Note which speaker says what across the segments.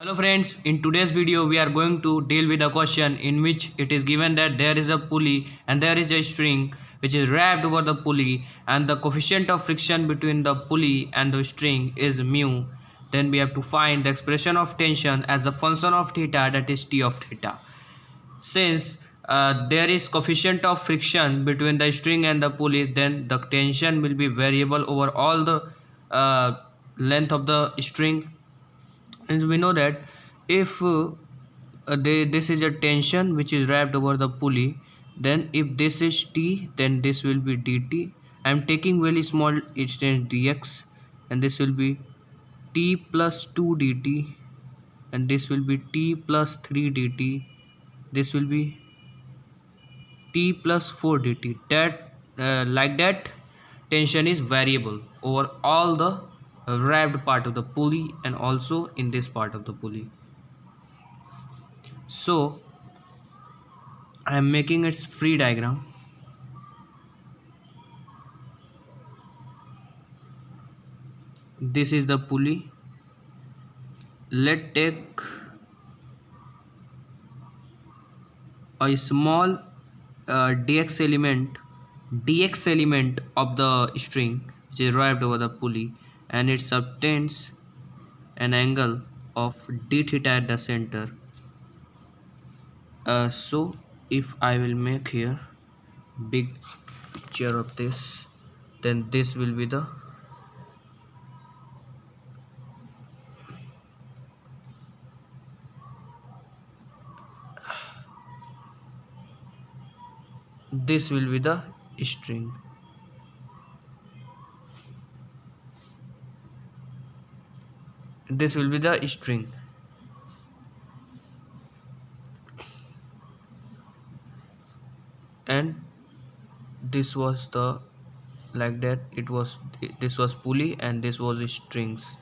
Speaker 1: Hello friends, in today's video we are going to deal with a question in which it is given that there is a pulley and there is a string which is wrapped over the pulley and the coefficient of friction between the pulley and the string is mu. Then we have to find the expression of tension as the function of theta, that is T of theta. Since there is coefficient of friction between the string and the pulley, then the tension will be variable over all the length of the string. And we know that if this is a tension which is wrapped over the pulley, then if this is T, then this will be dt. I am taking very small extent dx, and this will be T plus 2 dt, and this will be T plus 3 dt, this will be T plus 4 dt. That like that tension is variable over all the wrapped part of the pulley and also in this part of the pulley. So I am making its free diagram. This is the pulley. Let's take a small dx element of the string which is wrapped over the pulley, and it subtends an angle of d theta at the center. So if I will make here big picture of this, then this will be the string. This will be the string. And this was the like that it was, this was pulley and this was strings.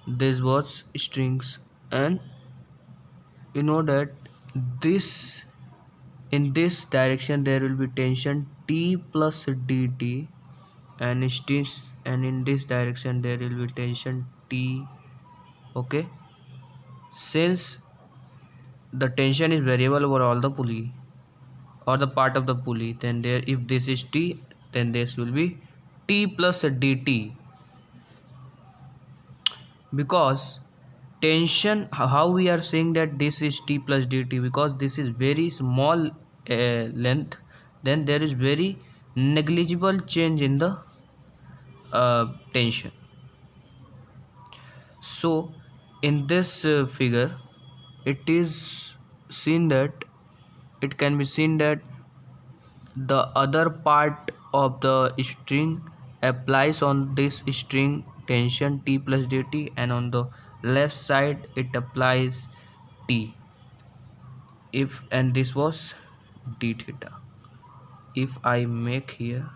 Speaker 1: This was strings, and you know that this, in this direction there will be tension T plus dt, and in this direction there will be tension T. Okay, since the tension is variable over all the pulley or the part of the pulley, then there, if this is T, then this will be T plus dt. Because tension, how we are saying that this is T plus dt, because this is very small length, then there is very negligible change in the tension. So in this figure it is seen that it can be seen that the other part of the string applies on this string tension T plus dt, and on the left side it applies T. If, and this was d theta. If I make here,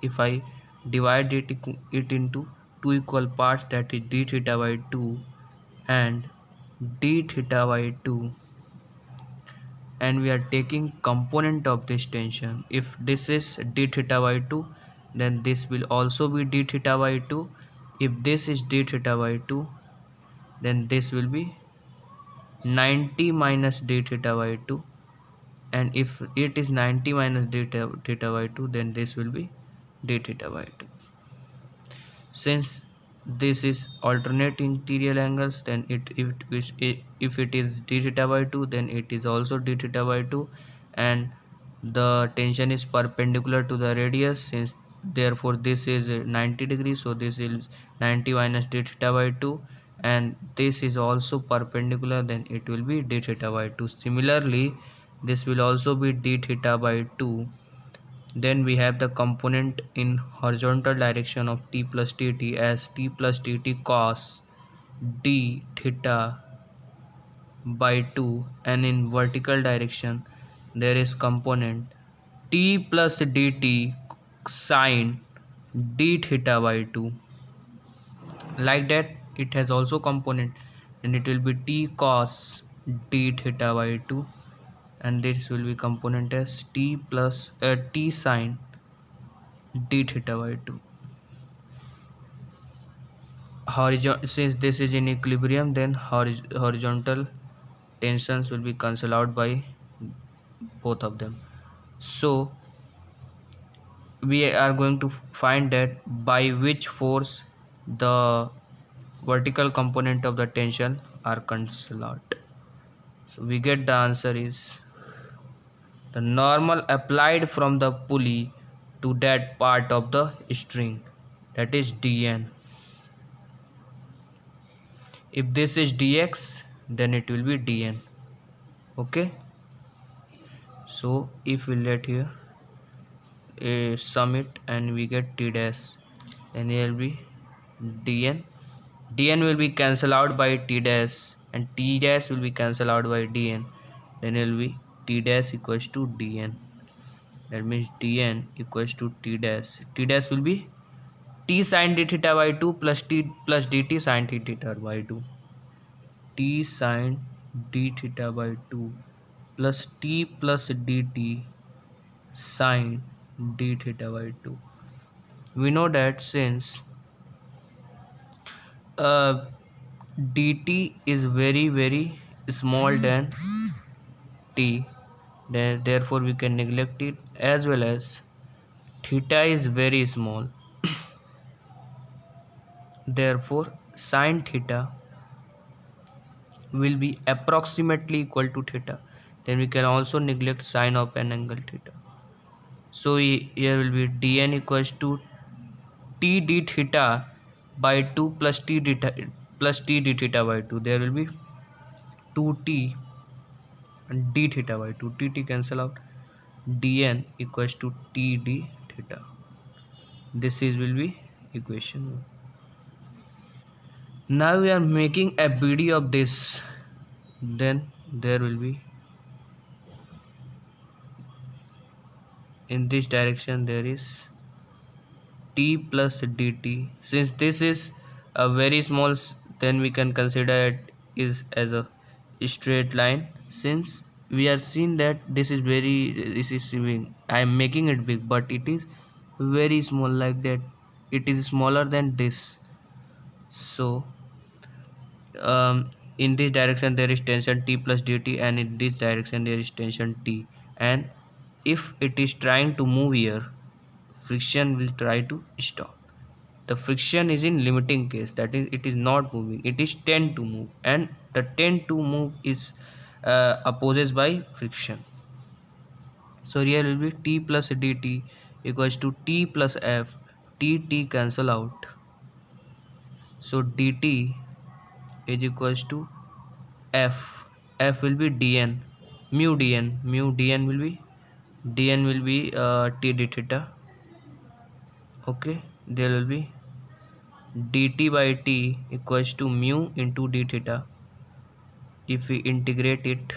Speaker 1: if I divide it into two equal parts, that is d theta by 2 and d theta by 2, and we are taking component of this tension. If this is d theta by 2, then this will also be d theta by 2. If this is d theta by 2, then this will be 90 minus d theta by 2, and if it is 90 minus d theta by 2, then this will be d theta by 2. Since this is alternate interior angles, then if it is d theta by 2, then it is also d theta by 2, and the tension is perpendicular to the radius. Since therefore this is 90 degrees, so this is 90 minus d theta by 2, and this is also perpendicular, then it will be d theta by 2. Similarly, this will also be d theta by 2. Then we have the component in horizontal direction of T plus dt as T plus dt cos d theta by 2, and in vertical direction there is component T plus dt sin d theta by 2. Like that it has also component, and it will be T cos d theta by 2, and this will be component as T plus T sin d theta by 2. since this is in equilibrium, then horizontal tensions will be cancelled out by both of them. So we are going to find that by which force the vertical component of the tension are cancelled out. So we get the answer is the normal applied from the pulley to that part of the string, that is dn. If this is dx, then it will be dn. Okay, so if we let here sum it and we get t dash, then here will be dn. Dn will be cancelled out by t dash and t dash will be cancelled out by dn. Then it will be t dash equals to dn. That means dn equals to t dash. T dash will be t sin d theta by 2 plus t plus dt sin d theta by 2. T sin d theta by 2 plus t plus dt sin d theta by 2. We know that since uh, dt is very small than t, then therefore we can neglect it, as well as theta is very small, therefore sin theta will be approximately equal to theta. Then we can also neglect sine of an angle theta. So here will be dn equals to t d theta by 2 plus t d theta by 2. There will be 2t and d theta by 2. T cancel out. Dn equals to t d theta. This is will be equation 1. Now we are making a BD of this. Then there will be in this direction there is t plus dt. Since this is a very small, then we can consider it is as a straight line. Since we are seeing that this is I am making it big, but it is very small, like that it is smaller than this. So in this direction there is tension t plus dt, and in this direction there is tension t, and if it is trying to move here, friction will try to stop. The friction is in limiting case, that is it is not moving, it is tend to move, and the tend to move is opposes by friction. So here will be t plus dt equals to t plus f. T cancel out, so dt is equals to f. F will be dn, mu dn will be t d theta. Okay, there will be dt by t equals to mu into d theta. If we integrate it,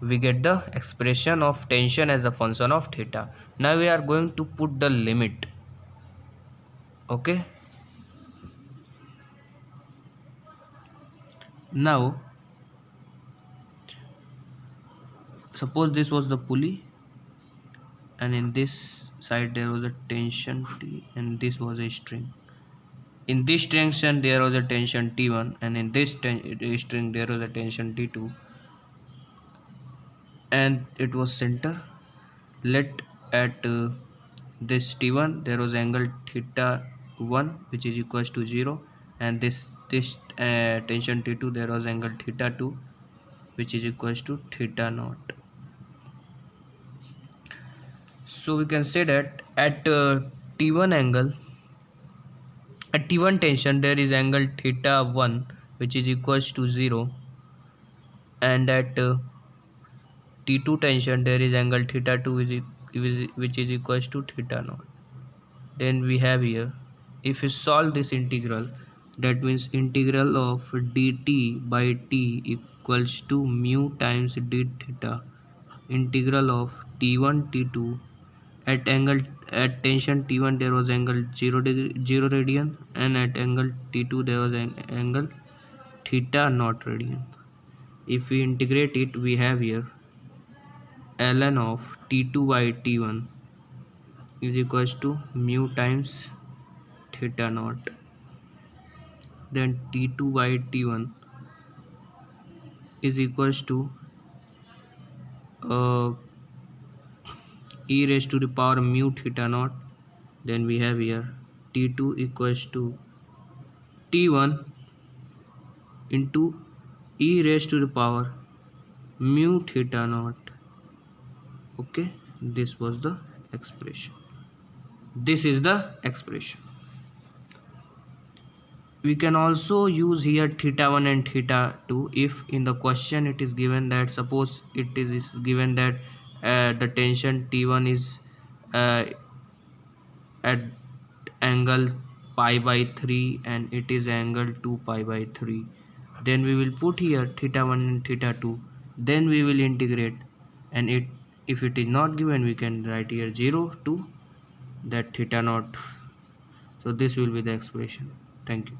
Speaker 1: we get the expression of tension as the function of theta. Now we are going to put the limit. Okay, now suppose this was the pulley, and in this side there was a tension T, and this was a string. In this tension there was a tension T1, and in this string there was a tension T2, and it was center. Let at this T1 there was angle theta 1, which is equals to 0, and this tension T2 there was angle theta 2, which is equals to theta naught. So we can say that at T1 angle, at T1 tension there is angle theta 1, which is equals to 0, and at T2 tension there is angle theta 2, which is equals to theta naught. Then we have here, if we solve this integral, that means integral of dt by t equals to mu times d theta integral of t1 t2 at tension t1 there was angle 0 radian, and at angle t2 there was an angle theta naught radian. If we integrate it, we have here ln of t2 by t1 is equals to mu times theta naught. Then T2 by T1 is equals to uh, e raised to the power mu theta naught. Then we have here T2 equals to T1 into e raised to the power mu theta naught. Okay, this was the expression. This is the expression. We can also use here theta 1 and theta 2 if in the question it is given that, suppose it is given that the tension T1 is uh, at angle pi by 3 and it is angle 2 pi by 3. Then we will put here theta 1 and theta 2, then we will integrate, and if it is not given we can write here 0 to that theta naught. So this will be the expression. Thank you.